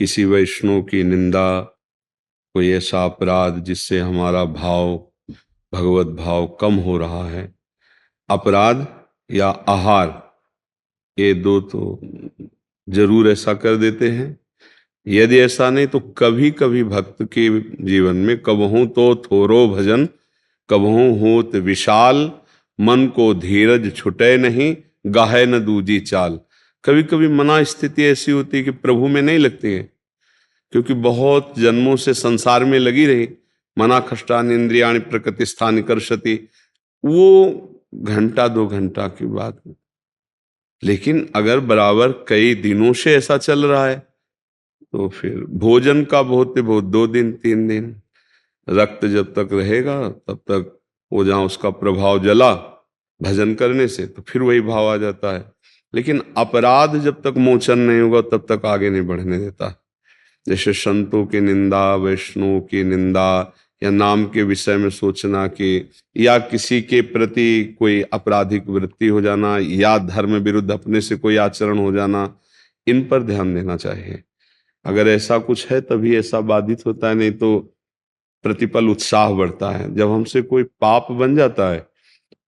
किसी वैष्णव की निंदा, कोई ऐसा अपराध जिससे हमारा भाव, भगवत भाव कम हो रहा है, अपराध या आहार, ये दो तो जरूर ऐसा कर देते हैं। यदि ऐसा नहीं तो कभी कभी भक्त के जीवन में कबहू तो थोरो भजन, कबहू होत विशाल, मन को धीरज छुटे नहीं, गाहे न दूजी चाल। कभी कभी मना स्थिति ऐसी होती है कि प्रभु में नहीं लगती है, क्योंकि बहुत जन्मों से संसार में लगी रही। मना खष्टान इंद्रियाणि प्रकृतिस्थानि कर्षति, वो घंटा दो घंटा की बात है। लेकिन अगर बराबर कई दिनों से ऐसा चल रहा है तो फिर भोजन का बहुत ही बहुत 2 दिन 3 दिन, रक्त जब तक रहेगा तब तक वो जहाँ उसका प्रभाव जला भजन करने से, तो फिर वही भाव आ जाता है। लेकिन अपराध जब तक मोचन नहीं होगा तब तक आगे नहीं बढ़ने देता। जैसे संतों की निंदा, वैष्णव की निंदा, या नाम के विषय में सोचना कि, या किसी के प्रति कोई आपराधिक वृत्ति हो जाना, या धर्म विरुद्ध अपने से कोई आचरण हो जाना, इन पर ध्यान देना चाहिए। अगर ऐसा कुछ है तभी ऐसा बाधित होता है, नहीं तो प्रतिपल उत्साह बढ़ता है। जब हमसे कोई पाप बन जाता है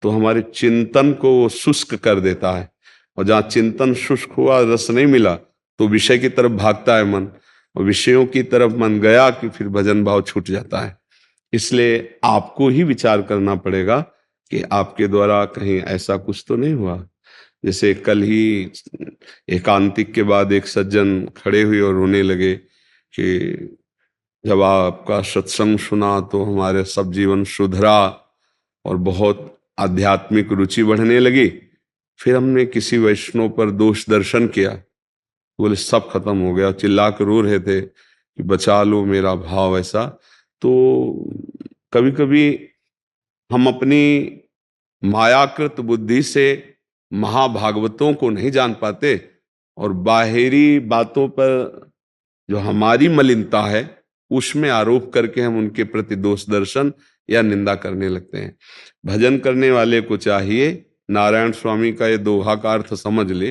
तो हमारे चिंतन को वो शुष्क कर देता है, और जहाँ चिंतन शुष्क हुआ, रस नहीं मिला, तो विषय की तरफ भागता है मन, और विषयों की तरफ मन गया कि फिर भजन भाव छूट जाता है। इसलिए आपको ही विचार करना पड़ेगा कि आपके द्वारा कहीं ऐसा कुछ तो नहीं हुआ। जैसे कल ही एकांतिक के बाद एक सज्जन खड़े हुए और रोने लगे कि जब आपका सत्संग सुना तो हमारे सब जीवन सुधरा और बहुत आध्यात्मिक रुचि बढ़ने लगी। फिर हमने किसी वैष्णव पर दोष दर्शन किया, बोले सब खत्म हो गया, चिल्ला कर रो रहे थे कि बचा लो मेरा भाव। ऐसा तो कभी कभी हम अपनी मायाकृत बुद्धि से महाभागवतों को नहीं जान पाते, और बाहरी बातों पर जो हमारी मलिनता है उसमें आरोप करके हम उनके प्रति दोष दर्शन या निंदा करने लगते हैं। भजन करने वाले को चाहिए, नारायण स्वामी का ये दोहा का अर्थ समझ ले,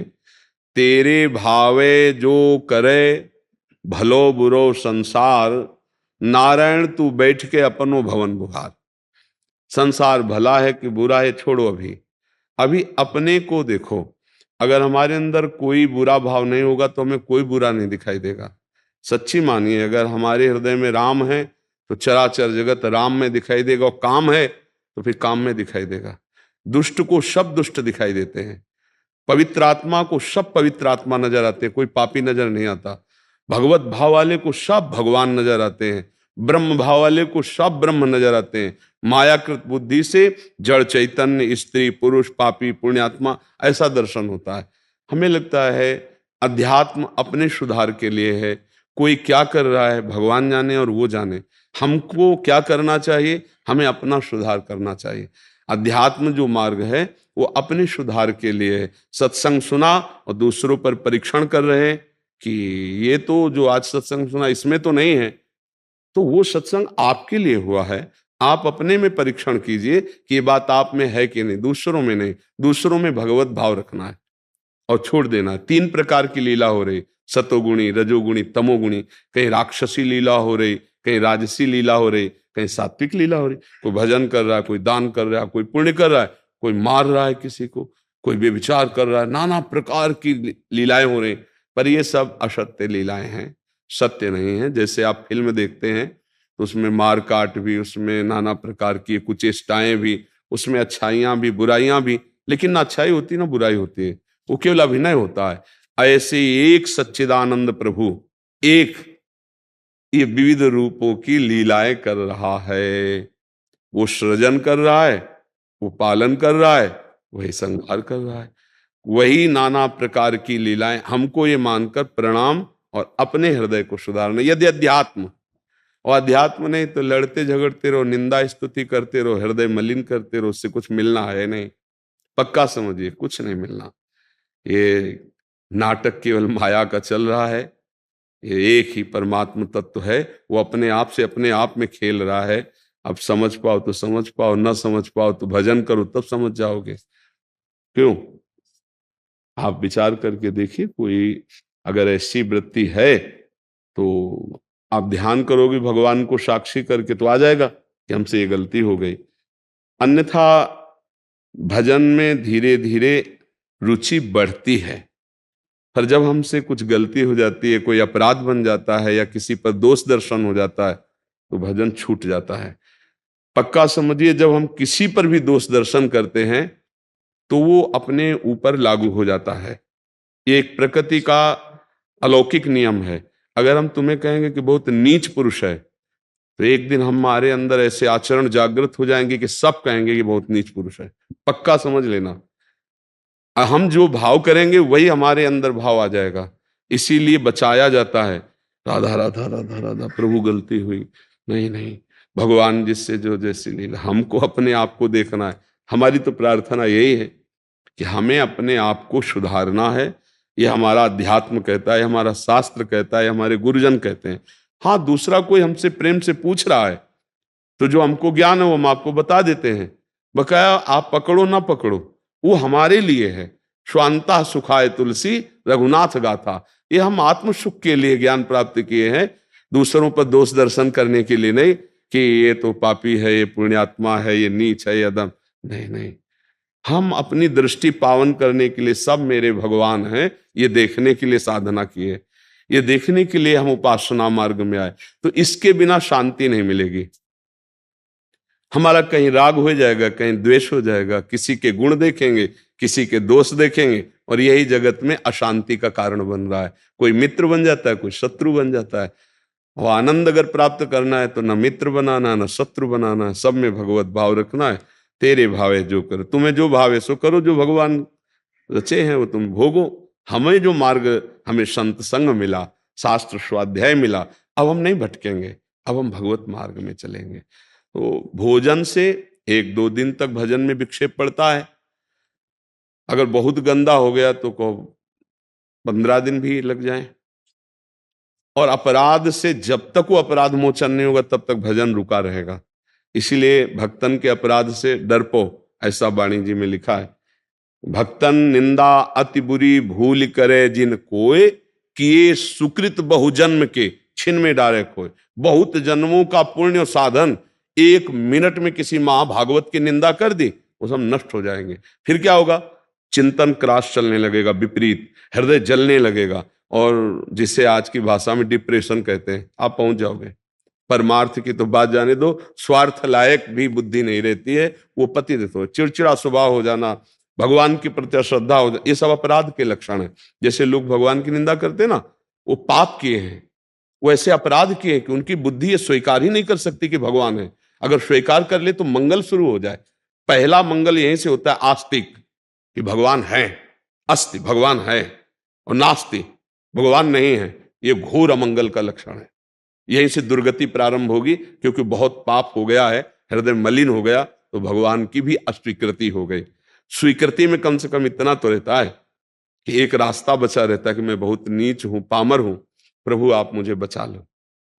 तेरे भावे जो करे भलो बुरो संसार, नारायण तू बैठ के अपनो भवन बुहार। संसार भला है कि बुरा है छोड़ो, अभी अभी अपने को देखो। अगर हमारे अंदर कोई बुरा भाव नहीं होगा तो हमें कोई बुरा नहीं दिखाई देगा। सच्ची मानिए, अगर हमारे हृदय में राम है तो चराचर जगत राम में दिखाई देगा, और काम है तो फिर काम में दिखाई देगा। दुष्ट को सब दुष्ट दिखाई देते हैं, पवित्र आत्मा को सब पवित्र आत्मा नजर आते हैं, कोई पापी नजर नहीं आता। भगवत भाव वाले को सब भगवान नजर आते हैं, ब्रह्म भाव वाले को सब ब्रह्म नजर आते हैं। मायाकृत बुद्धि से जड़ चैतन्य, स्त्री पुरुष, पापी पुण्यात्मा, ऐसा दर्शन होता है। हमें लगता है अध्यात्म अपने सुधार के लिए है। कोई क्या कर रहा है भगवान जाने और वो जाने, हमको क्या करना चाहिए, हमें अपना सुधार करना चाहिए। अध्यात्म जो मार्ग है वो अपने सुधार के लिए है। सत्संग सुना और दूसरों पर परीक्षण कर रहे हैं कि ये तो जो आज सत्संग सुना इसमें तो नहीं है, तो वो सत्संग आपके लिए हुआ है। आप अपने में परीक्षण कीजिए कि ये बात आप में है कि नहीं, दूसरों में नहीं। दूसरों में भगवत भाव रखना है और छोड़ देना है। 3 प्रकार की लीला हो रही, सतोगुणी, रजोगुणी, तमोगुणी। कहीं राक्षसी लीला हो रही, कहीं राजसी लीला हो रही, कहीं सात्विक लीला हो रही। कोई भजन कर रहा है, कोई दान कर रहा है, कोई पुण्य कर रहा है, कोई मार रहा है किसी को, कोई व्यभिचार कर रहा है। नाना प्रकार की लीलाएं हो रही, पर ये सब असत्य लीलाएं हैं, सत्य नहीं है। जैसे आप फिल्म देखते हैं तो उसमें मार काट भी, उसमें नाना प्रकार की कुचेष्टाएं भी, उसमें अच्छाइयां भी बुराइयां भी, लेकिन ना अच्छाई होती ना बुराई होती है, वो केवल अभिनय होता है। ऐसे एक सच्चिदानंद प्रभु एक ये विविध रूपों की लीलाएं कर रहा है। वो सृजन कर रहा है, वो पालन कर रहा है, वही संहार कर रहा है। वही नाना प्रकार की लीलाएं। हमको ये मानकर प्रणाम और अपने हृदय को सुधारना, यदि अध्यात्म। और अध्यात्म नहीं तो लड़ते झगड़ते रहो, निंदा स्तुति करते रहो, हृदय मलिन करते रहो, उससे कुछ मिलना है नहीं। पक्का समझिए, कुछ नहीं मिलना। ये नाटक केवल माया का चल रहा है। ये एक ही परमात्म तत्व है, वो अपने आप से अपने आप में खेल रहा है। अब समझ पाओ तो समझ पाओ, न समझ पाओ तो भजन करो, तब समझ जाओगे। क्यों? आप विचार करके देखिए, कोई अगर ऐसी वृत्ति है तो आप ध्यान करोगे भगवान को साक्षी करके तो आ जाएगा कि हमसे ये गलती हो गई। अन्यथा भजन में धीरे धीरे रुचि बढ़ती है, पर जब हमसे कुछ गलती हो जाती है, कोई अपराध बन जाता है या किसी पर दोष दर्शन हो जाता है, तो भजन छूट जाता है। पक्का समझिए, जब हम किसी पर भी दोष दर्शन करते हैं तो वो अपने ऊपर लागू हो जाता है। ये एक प्रकृति का अलौकिक नियम है। अगर हम तुम्हें कहेंगे कि बहुत नीच पुरुष है, तो एक दिन हमारे अंदर ऐसे आचरण जागृत हो जाएंगे कि सब कहेंगे कि बहुत नीच पुरुष है। पक्का समझ लेना, हम जो भाव करेंगे वही हमारे अंदर भाव आ जाएगा। इसीलिए बचाया जाता है, राधा राधा राधा राधा, प्रभु गलती हुई, नहीं नहीं, भगवान जिससे जो जैसी लीला। हमको अपने आप को देखना है। हमारी तो प्रार्थना यही है कि हमें अपने आप को सुधारना है। ये हमारा अध्यात्म कहता है, हमारा शास्त्र कहता है, हमारे गुरुजन कहते हैं। हाँ, दूसरा कोई हमसे प्रेम से पूछ रहा है तो जो हमको ज्ञान है वो हम आपको बता देते हैं। बकाया आप पकड़ो ना पकड़ो, वो हमारे लिए है। स्वांता सुखाय तुलसी रघुनाथ गाथा, ये हम आत्म सुख के लिए ज्ञान प्राप्त किए हैं, दूसरों पर दोष दर्शन करने के लिए नहीं कि ये तो पापी है, ये पुण्यात्मा है, ये नीच है, ये अदम। नहीं नहीं, हम अपनी दृष्टि पावन करने के लिए सब मेरे भगवान हैं, ये देखने के लिए साधना किए, ये देखने के लिए हम उपासना मार्ग में आए। तो इसके बिना शांति नहीं मिलेगी। हमारा कहीं राग हो जाएगा, कहीं द्वेष हो जाएगा, किसी के गुण देखेंगे, किसी के दोष देखेंगे, और यही जगत में अशांति का कारण बन रहा है। कोई मित्र बन जाता है, कोई शत्रु बन जाता है। और आनंद अगर प्राप्त करना है तो न मित्र बनाना, न शत्रु बनाना है, सब में भगवत भाव रखना है। तेरे भावे जो करो, तुम्हें जो भावे सो करो, जो भगवान रचे हैं वो तुम भोगो। हमें जो मार्ग, हमें संत संग मिला, शास्त्र स्वाध्याय मिला, अब हम नहीं भटकेंगे, अब हम भगवत मार्ग में चलेंगे। तो भोजन से 1-2 दिन तक भजन में विक्षेप पड़ता है। अगर बहुत गंदा हो गया तो 15 दिन भी लग जाए। और अपराध से जब तक वो अपराध मोचन नहीं होगा तब तक भजन रुका रहेगा। इसीलिए भक्तन के अपराध से डरपो, ऐसा वाणी जी में लिखा है। भक्तन निंदा अति बुरी भूल करे जिन कोय, किए सुकृत बहुजन्म के छिन में डारे खोए। बहुत जन्मों का पुण्य साधन 1 मिनट में किसी महाभागवत की निंदा कर दी, वो सब नष्ट हो जाएंगे। फिर क्या होगा? चिंतन क्रॉस चलने लगेगा, विपरीत, हृदय जलने लगेगा, और जिसे आज की भाषा में डिप्रेशन कहते हैं, आप पहुंच जाओगे। परमार्थ की तो बात जाने दो, स्वार्थ लायक भी बुद्धि नहीं रहती है, वो पति देते हो, चिड़चिड़ा स्वभाव हो जाना, भगवान के प्रति अश्रद्धा हो जाना, ये सब अपराध के लक्षण है। जैसे लोग भगवान की निंदा करते हैं ना, वो पाप किए हैं, वो ऐसे अपराध किए हैं कि उनकी बुद्धि ये स्वीकार ही नहीं कर सकती कि भगवान है। अगर स्वीकार कर ले तो मंगल शुरू हो जाए। पहला मंगल यहीं से होता है, आस्तिक, कि भगवान है, अस्ति भगवान है, और नास्ति भगवान नहीं है, ये घोर अमंगल का लक्षण है। यहीं से दुर्गति प्रारंभ होगी, क्योंकि बहुत पाप हो गया है, हृदय मलिन हो गया, तो भगवान की भी अस्वीकृति हो गई। स्वीकृति में कम से कम इतना तो रहता है कि एक रास्ता बचा रहता है कि मैं बहुत नीच हूं, पामर हूं, प्रभु आप मुझे बचा लो।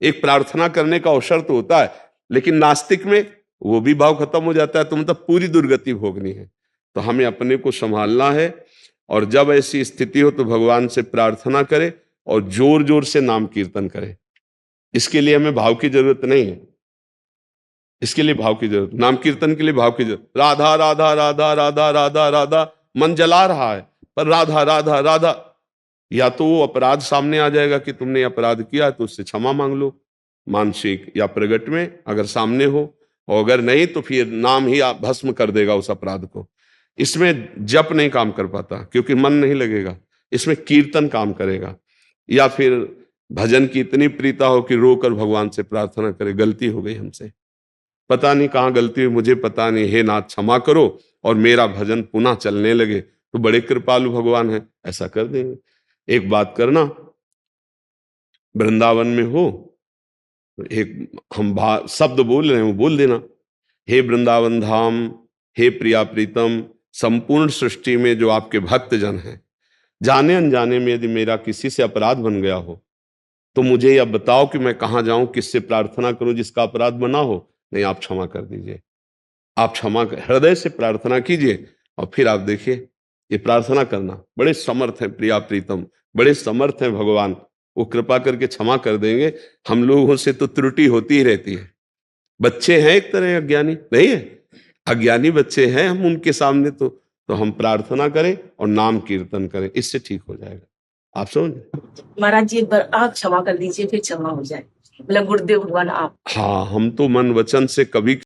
एक प्रार्थना करने का अवसर तो होता है, लेकिन नास्तिक में वो भी भाव खत्म हो जाता है, तो मतलब पूरी दुर्गति भोगनी है। तो हमें अपने को संभालना है, और जब ऐसी स्थिति हो तो भगवान से प्रार्थना करे और जोर जोर से नाम कीर्तन करे। इसके लिए हमें भाव की जरूरत नहीं है, इसके लिए भाव की जरूरत, नाम कीर्तन के लिए भाव की जरूरत। राधा राधा राधा राधा राधा राधा मन जला रहा है, पर राधा राधा राधा, या तो वो अपराध सामने आ जाएगा कि तुमने अपराध किया तो उससे क्षमा मांग लो, मानसिक या प्रगट में, अगर सामने हो, और अगर नहीं तो फिर नाम ही आप भस्म कर देगा उस अपराध को। इसमें जप नहीं काम कर पाता क्योंकि मन नहीं लगेगा, इसमें कीर्तन काम करेगा। या फिर भजन की इतनी प्रीता हो कि रोकर भगवान से प्रार्थना करे, गलती हो गई हमसे, पता नहीं कहाँ गलती हुई, मुझे पता नहीं, हे नाथ क्षमा करो, और मेरा भजन पुनः चलने लगे, तो बड़े कृपालु भगवान है, ऐसा कर देंगे। एक बात करना, वृंदावन में हो तो एक हम शब्द बोल रहे हैं वो बोल देना, हे वृंदावन धाम, हे प्रिया प्रीतम, संपूर्ण सृष्टि में जो आपके भक्त जन हैं, जाने अनजाने में यदि मेरा किसी से अपराध बन गया हो तो मुझे यह बताओ कि मैं कहाँ जाऊं, किससे प्रार्थना करूं जिसका अपराध बना हो। नहीं, आप क्षमा कर दीजिए, आप क्षमा कर, हृदय से प्रार्थना कीजिए, और फिर आप देखिए, ये प्रार्थना करना, बड़े समर्थ हैं प्रिया प्रीतम, बड़े समर्थ हैं भगवान, वो कृपा करके क्षमा कर देंगे। हम लोगों से तो त्रुटि होती ही रहती है। बच्चे हैं एक तरह अज्ञानी, नहीं है? अज्ञानी बच्चे हैं हम उनके सामने, तो हम प्रार्थना करें और नाम कीर्तन करें, इससे ठीक हो जाएगा। आप समझ? महाराज जी एक बार आप क्षमा कर दीजिए, फिर क्षमा हो जाए, मतलब गुरुदेव भगवान आप। हाँ, हम तो मन वचन से कभी